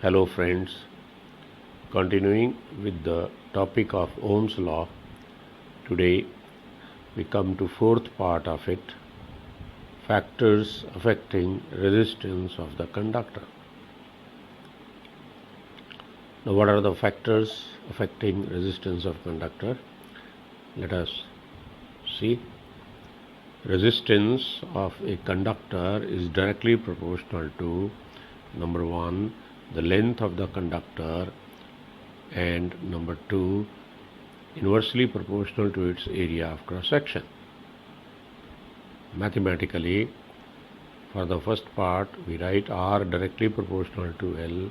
Hello friends, continuing with the topic of Ohm's law, today we come to fourth part of it, factors affecting resistance of the conductor. Now what are the factors affecting resistance of conductor? Let us see. Resistance of a conductor is directly proportional to number 1, the length of the conductor, and number 2, inversely proportional to its area of cross section. Mathematically, for the first part we write R directly proportional to L,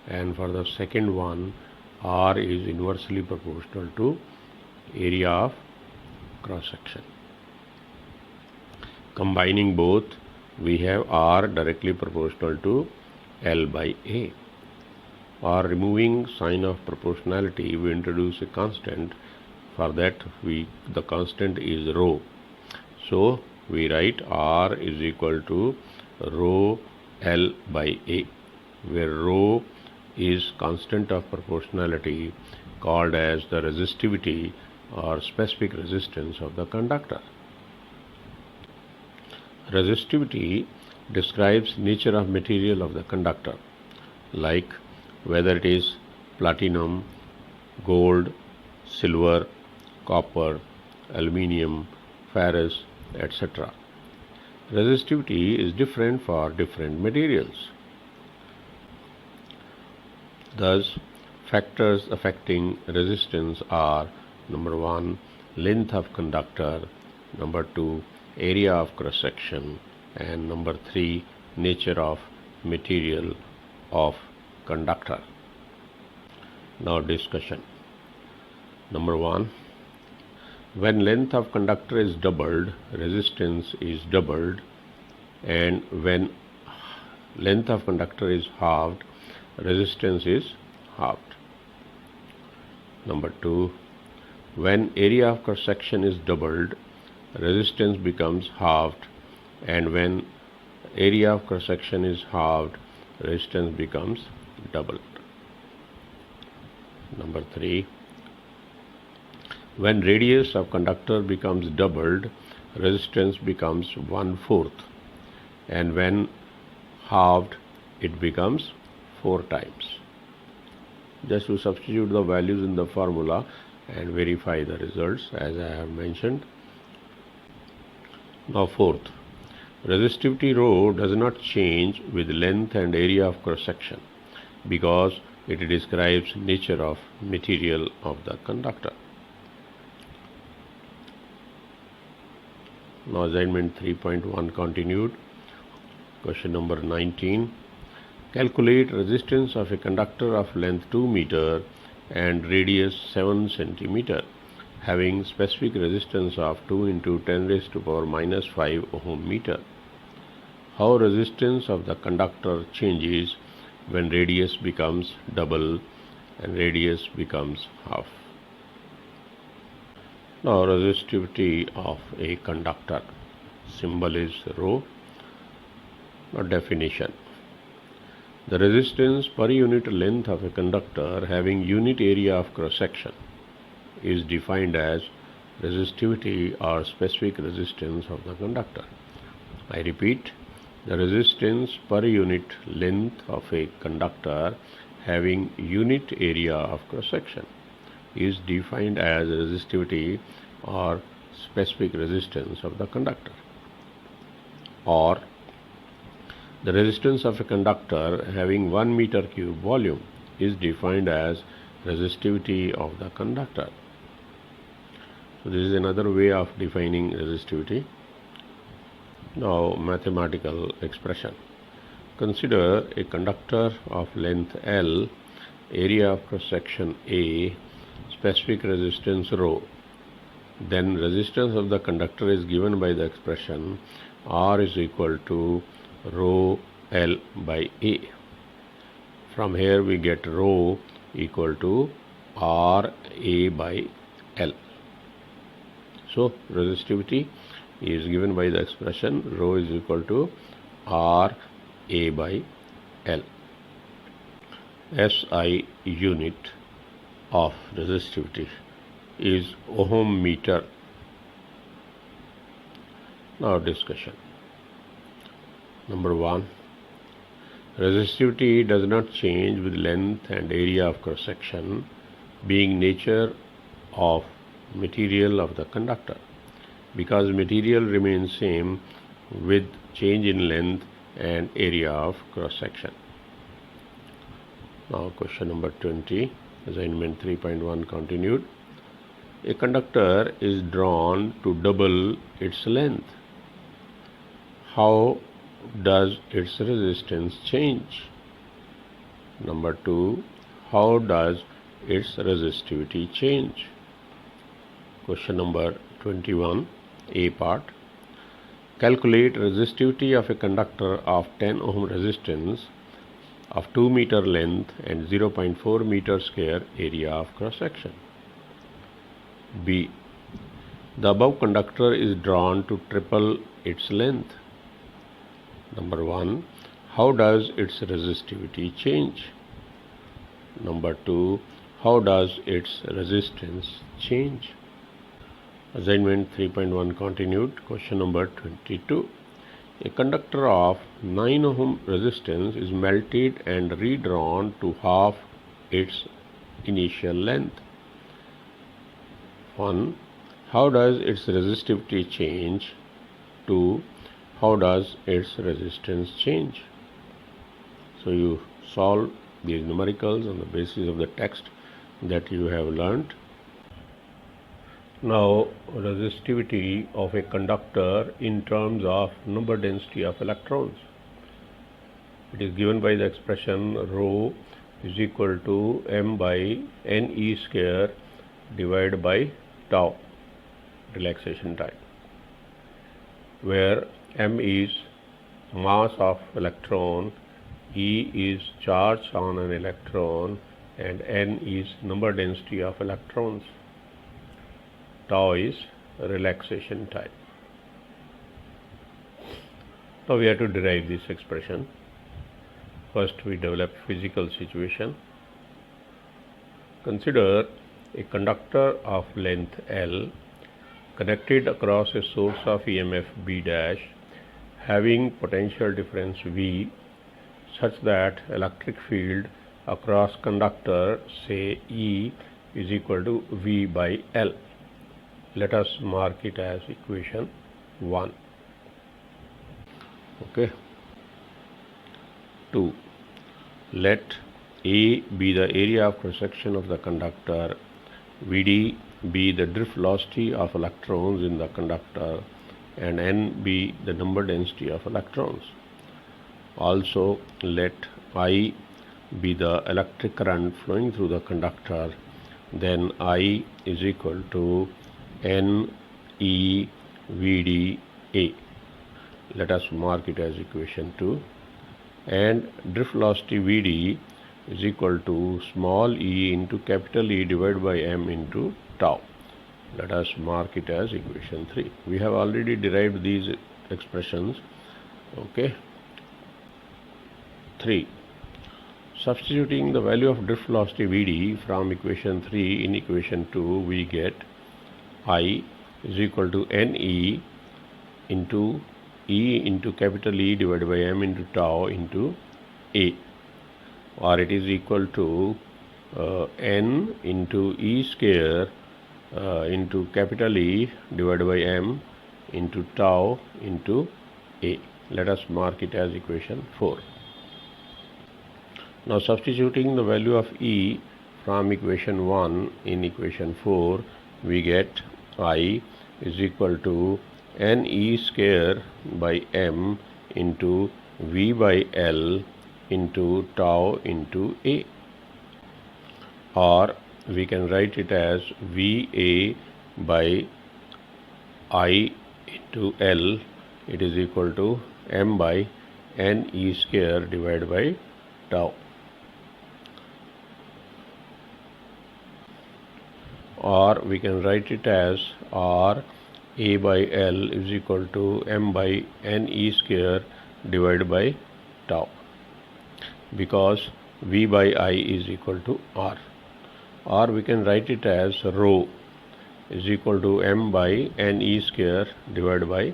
and for the second one R is inversely proportional to area of cross section. Combining both, we have R directly proportional to L by A. Or removing sign of proportionality, we introduce a constant. For that, the constant is rho. So we write R is equal to rho L by A, where rho is constant of proportionality called as the resistivity or specific resistance of the conductor. Resistivity describes nature of material of the conductor, like whether it is platinum, gold, silver, copper, aluminium, ferrous, etc. Resistivity is different for different materials. Thus, factors affecting resistance are number 1, length of conductor, number 2, area of cross section, and number 3, nature of material of conductor. Now discussion. Number 1, when length of conductor is doubled, resistance is doubled, and when length of conductor is halved, resistance is halved. Number 2, when area of cross section is doubled, resistance becomes halved, and when area of cross section is halved, resistance becomes doubled. Number 3, when radius of conductor becomes doubled, resistance becomes 1/4, and when halved, it becomes 4 times. Just to substitute the values in the formula and verify the results as I have mentioned. Now fourth, resistivity rho does not change with length and area of cross section because it describes nature of material of the conductor. Now assignment 3.1 continued. Question number 19. Calculate resistance of a conductor of length 2 meter and radius 7 centimeter having specific resistance of 2 into 10 raised to power minus 5 ohm meter. How resistance of the conductor changes when radius becomes double and radius becomes half. Now resistivity of a conductor, symbol is rho. Now definition. The resistance per unit length of a conductor having unit area of cross section is defined as resistivity or specific resistance of the conductor. I repeat, the resistance per unit length of a conductor having unit area of cross section is defined as resistivity or specific resistance of the conductor. Or the resistance of a conductor having 1 meter cube volume is defined as resistivity of the conductor. So this is another way of defining resistivity. Now mathematical expression. Consider a conductor of length L, area of cross section A, specific resistance rho. Then resistance of the conductor is given by the expression R is equal to rho L by A. From here we get rho equal to R A by L. So resistivity is given by the expression rho is equal to R A by L. SI unit of resistivity is ohm meter. Now discussion. Number 1. Resistivity does not change with length and area of cross section, being nature of material of the conductor, because material remains same with change in length and area of cross section. Now question number 20, assignment 3.1 continued. A conductor is drawn to double its length. How does its resistance change? Number 2, how does its resistivity change? Question number 21, A part. Calculate resistivity of a conductor of 10 ohm resistance of 2 meter length and 0.4 meter square area of cross section. B. The above conductor is drawn to triple its length. Number 1. How does its resistivity change? Number 2. How does its resistance change? Assignment 3.1 continued. Question number 22. A conductor of 9 ohm resistance is melted and redrawn to half its initial length. 1. How does its resistivity change? 2. How does its resistance change? So you solve these numericals on the basis of the text that you have learnt. Now, resistivity of a conductor in terms of number density of electrons. It is given by the expression rho is equal to m by ne square divided by tau, relaxation time, where m is mass of electron, E is charge on an electron, and n is number density of electrons. Tau is relaxation time. Now we have to derive this expression. First we develop physical situation. Consider a conductor of length L connected across a source of EMF B dash having potential difference V such that electric field across conductor, say E, is equal to V by L. Let us mark it as equation 1. Okay. 2. Let A be the area of cross section of the conductor, Vd be the drift velocity of electrons in the conductor, and N be the number density of electrons. Also, let I be the electric current flowing through the conductor, then I is equal to N E Vd A. Let us mark it as equation 2. And drift velocity Vd is equal to small e into capital E divided by m into tau. Let us mark it as equation 3. We have already derived these expressions. Okay. 3. Substituting the value of drift velocity Vd from equation 3 in equation 2, we get I is equal to Ne into E into capital E divided by m into tau into A, or it is equal to N into E square into capital E divided by m into tau into A. Let us mark it as equation 4. Now substituting the value of E from equation 1 in equation 4, we get I is equal to Ne square by m into V by L into tau into A, or we can write it as Va by I into L. It is equal to m by Ne square divided by tau, or we can write it as R A by L is equal to m by Ne square divided by tau, because V by I is equal to R. Or we can write it as rho is equal to m by ne square divided by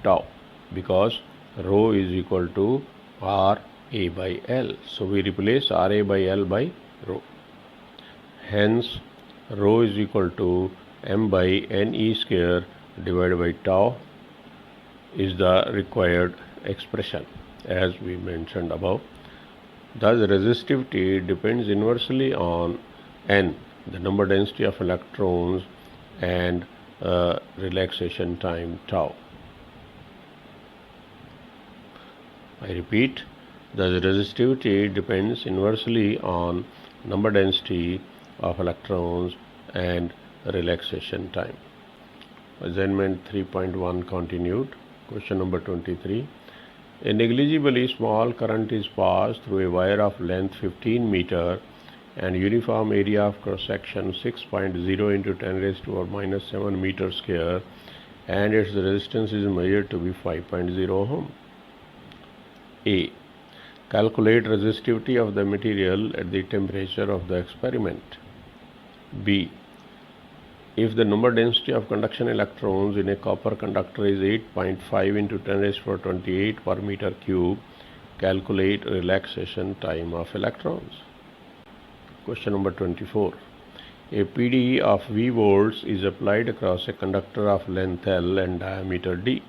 tau, because rho is equal to R A by L. So we replace R A by L by rho. Hence, rho is equal to m by ne square divided by tau is the required expression as we mentioned above. Thus, resistivity depends inversely on n, the number density of electrons, and relaxation time tau. I repeat, the resistivity depends inversely on number density of electrons and relaxation time. Assignment 3.1 continued. Question number 23. A negligibly small current is passed through a wire of length 15 meter and uniform area of cross section 6.0 into 10 raised to minus 7 meter square, and its resistance is measured to be 5.0 ohm. A. Calculate resistivity of the material at the temperature of the experiment. B. If the number density of conduction electrons in a copper conductor is 8.5 into 10 raised to 28 per meter cube, calculate relaxation time of electrons. Question number 24. A PD of V volts is applied across a conductor of length L and diameter D.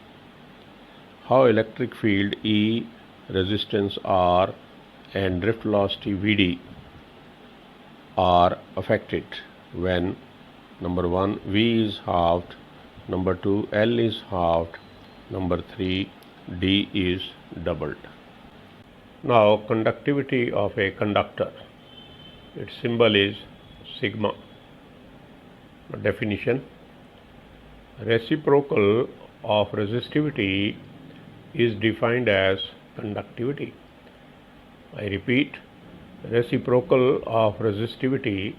How electric field E, resistance R, and drift velocity Vd are affected when number 1, V is halved, number 2, L is halved, number 3, D is doubled. Now, conductivity of a conductor. Its symbol is sigma. Definition: reciprocal of resistivity is defined as conductivity. I repeat, reciprocal of resistivity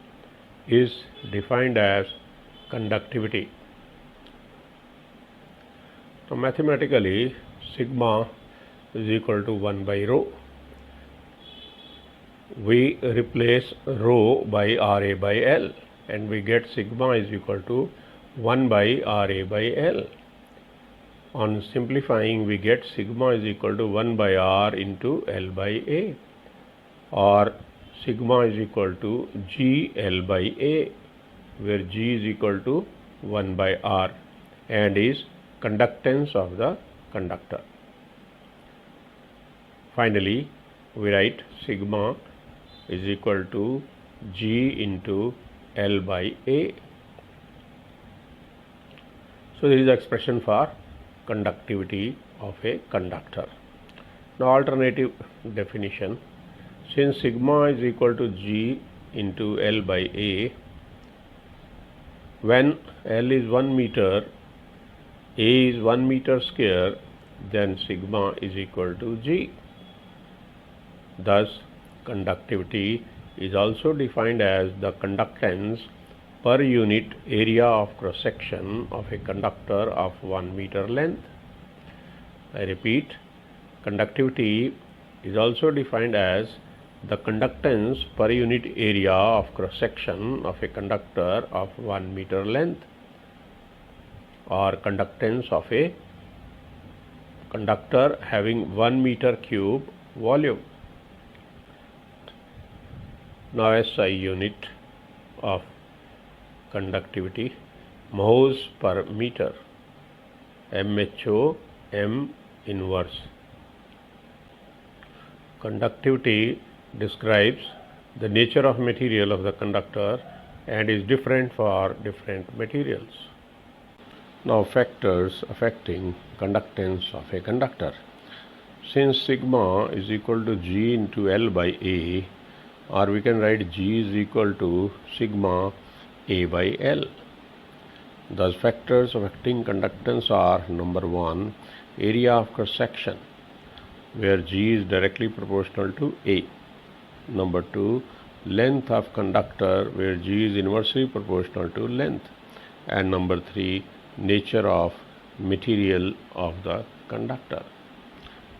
is defined as conductivity. So mathematically, sigma is equal to 1 by rho. We replace rho by RA by L and we get sigma is equal to 1 by RA by L. On simplifying, we get sigma is equal to 1 by R into L by A, or sigma is equal to G L by A, where G is equal to 1 by R and is conductance of the conductor. Finally, we write sigma is equal to G into L by A. So this is the expression for conductivity of a conductor. Now alternative definition: since sigma is equal to G into L by A, when L is 1 meter, A is 1 meter square, then sigma is equal to G. Thus, conductivity is also defined as the conductance per unit area of cross section of a conductor of 1 meter length. I repeat, conductivity is also defined as the conductance per unit area of cross section of a conductor of 1 meter length, or conductance of a conductor having 1 meter cube volume. Now SI unit of conductivity, moles per meter, MHO M inverse. Conductivity describes the nature of material of the conductor and is different for different materials. Now factors affecting conductance of a conductor. Since sigma is equal to G into L by A, or we can write G is equal to sigma A by L. Thus factors affecting conductance are: number 1, area of cross section, where G is directly proportional to A. Number 2, length of conductor, where G is inversely proportional to length. And number 3, nature of material of the conductor.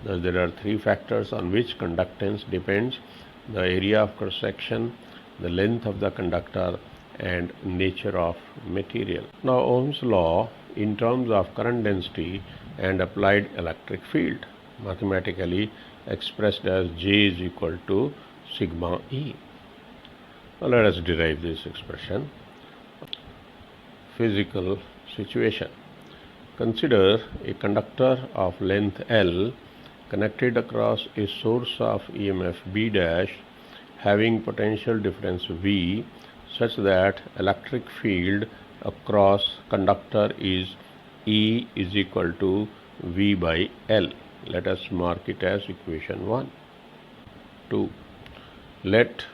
Thus there are 3 factors on which conductance depends: the area of cross section, the length of the conductor, and nature of material. Now Ohm's law in terms of current density and applied electric field, mathematically expressed as J is equal to sigma E. Now let us derive this expression. Physical situation. Consider a conductor of length L connected across a source of EMF B dash having potential difference V such that electric field across conductor is E is equal to V by L. Let us mark it as equation 1. 2. Let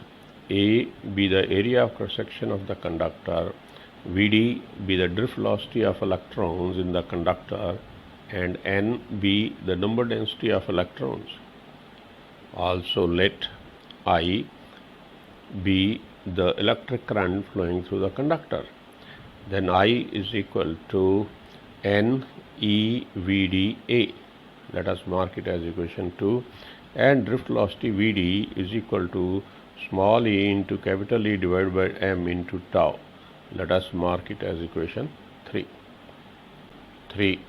A be the area of cross section of the conductor, Vd be the drift velocity of electrons in the conductor, and N be the number density of electrons. Also let I be the electric current flowing through the conductor. Then I is equal to N E VdA. Let us mark it as equation 2. And drift velocity Vd is equal to small e into capital E divided by m into tau. Let us mark it as equation 3. 3.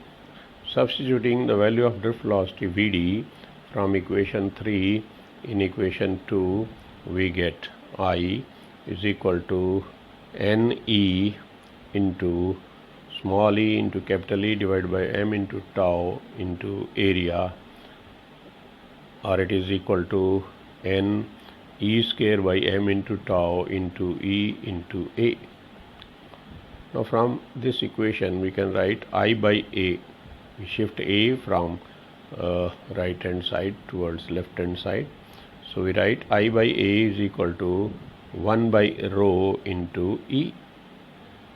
Substituting the value of drift velocity Vd from equation 3 in equation 2, we get I is equal to Ne into small e into capital E divided by m into tau into area, or it is equal to N E square by m into tau into E into A. Now from this equation we can write I by A. We shift A from right hand side towards left hand side. So we write I by A is equal to 1 by rho into E,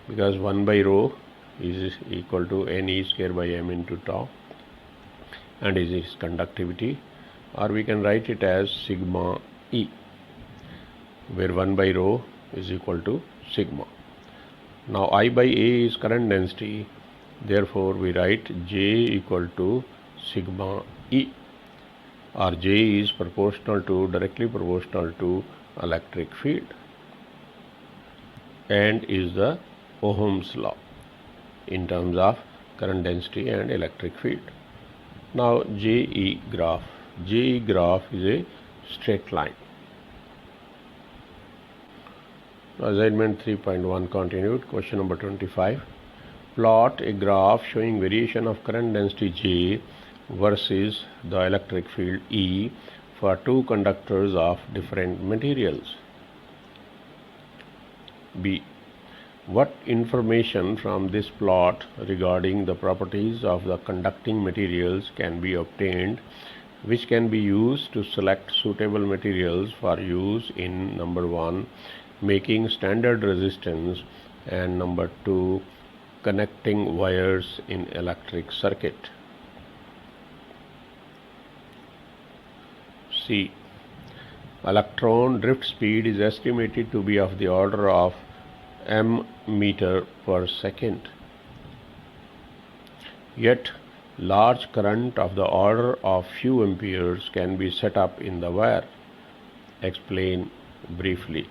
because 1 by rho is equal to Ne square by m into tau and is its conductivity, or we can write it as sigma E, where 1 by rho is equal to sigma. Now I by A is current density, therefore we write J equal to sigma E, or J is directly proportional to electric field and is the Ohm's law in terms of current density and electric field. Now JE graph. JE graph is a straight line. Assignment 3.1 continued. Question number 25. Plot a graph showing variation of current density J versus the electric field E for two conductors of different materials. B. What information from this plot regarding the properties of the conducting materials can be obtained, which can be used to select suitable materials for use in number 1, making standard resistance, and number 2, connecting wires in electric circuit? C. Electron drift speed is estimated to be of the order of m meter per second. Yet large current of the order of few amperes can be set up in the wire. Explain briefly.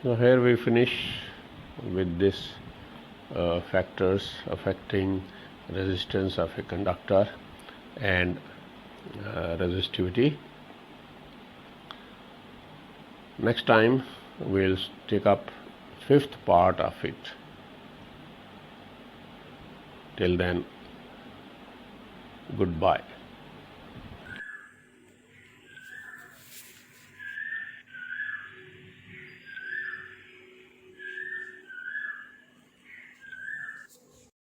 So here we finish with this factors affecting resistance of a conductor and resistivity. Next time we'll take up 5th part of it. Till then, goodbye.